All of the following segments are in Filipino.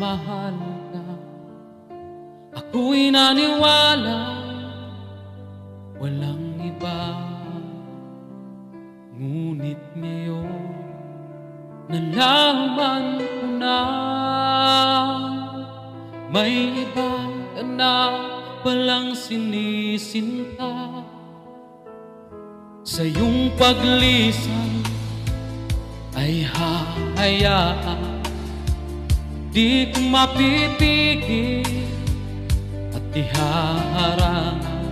mahal ka. Ako'y naniwala walang iba, ngunit ngayon nalaman ko na may iba ka na palang sinisinta. Sa iyong paglisan ay hahayaan, di ko mapipigil at ihaharangan.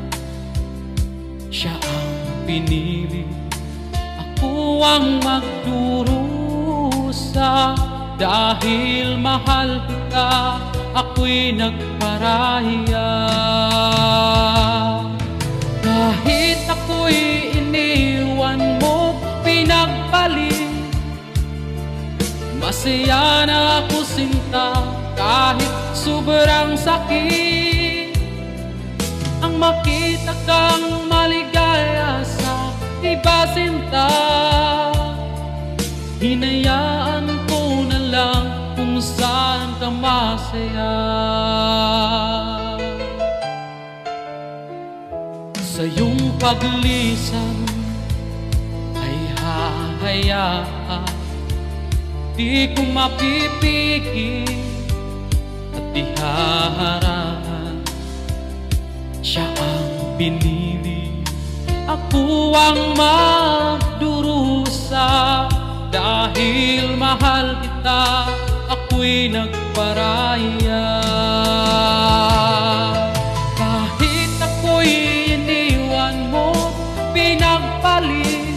Siya ang pinili, ako ang magdurusa. Dahil mahal kita, ako'y nagparaya. Kahit ako'y iniwan mo, pinagpalit, masaya na ako sinta. Kahit sobrang sakit, ang makita kang maligaya sa iba sinta. Hinayaan ko na lang kung saan ka masaya. Sa iyong paglisan ay hahayaan, di ko mapipigil at ihaharangan. Siya ang pinili, ako ang magdurusa. Dahil mahal kita, ako'y nagparaya. Kahit ako'y iniwan mo, pinagpalit,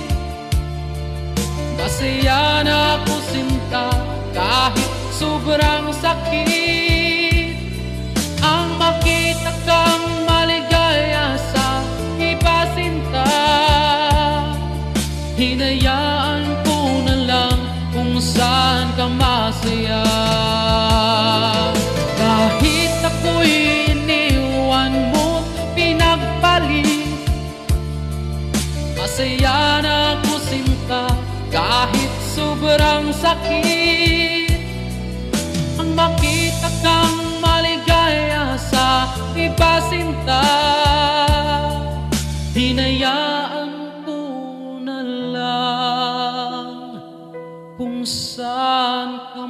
masaya na ako sinta. Kahit sobrang sakit, ang makita kang maligaya sa iba sinta. Hinayaan ko na lang kung saan ka masaya. Kahit ako'y iniwan mo, pinagpalit, masaya na ako sinta. Kahit sobrang sakit, ang makita kang maligaya sa iba sinta. Hinayaan ko na lang kung saan ka